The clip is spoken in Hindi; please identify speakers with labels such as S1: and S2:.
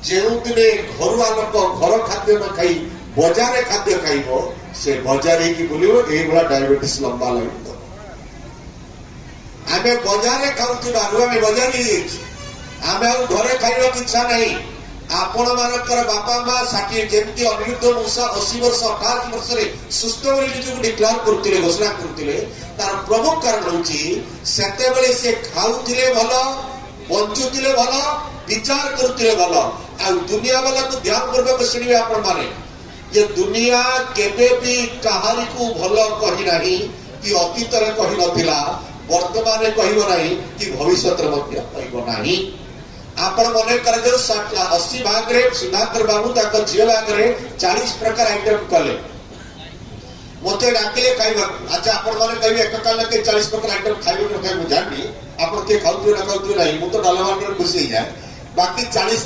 S1: जो दिने घरुआ लोक घर खाद्य न खाई बजार खाद्य खाइब से बजार की बुलियो ए बड़ा डायबिटीज लंबा लाइन तो आमे बजार खाउथिबा आमे बजार आमे घरे खाइबा इच्छा नहीं आपण मानकर बापा माँ 60 जेमती अनिरुद्ध मूसा 80 वर्ष 58 वर्ष रे सुस्थ बोली निजको डिक्लेयर करथिले घोषणा करथिले तार प्रमुख कारण होची सेते बेले से खाउथिले भलो बंचुथिले भलो विचार करथिले भलो आ दुनिया वाला को ध्यान करबे सुनिबे आपण माने ये दुनिया केबे भी कहानी को भलो कहि नाही कि अतीत रे कहि नथिला वर्तमान रे कहिबो नाही कि भविष्यत रे मध्य कहिबो नाही आपण मने कर जो 80 भाग रे सुधाकर बाबू तक झियो भाग रे 40 प्रकार आइटम कले मते डाकिले खाइबा अच्छा आपण मने कहि एक काल के 40 प्रकार आइटम खाइबो न खाइबो जानि आपण के खाउथु न खाउथु नाही मु तो डालमा रे खुशी जाय बाकी 40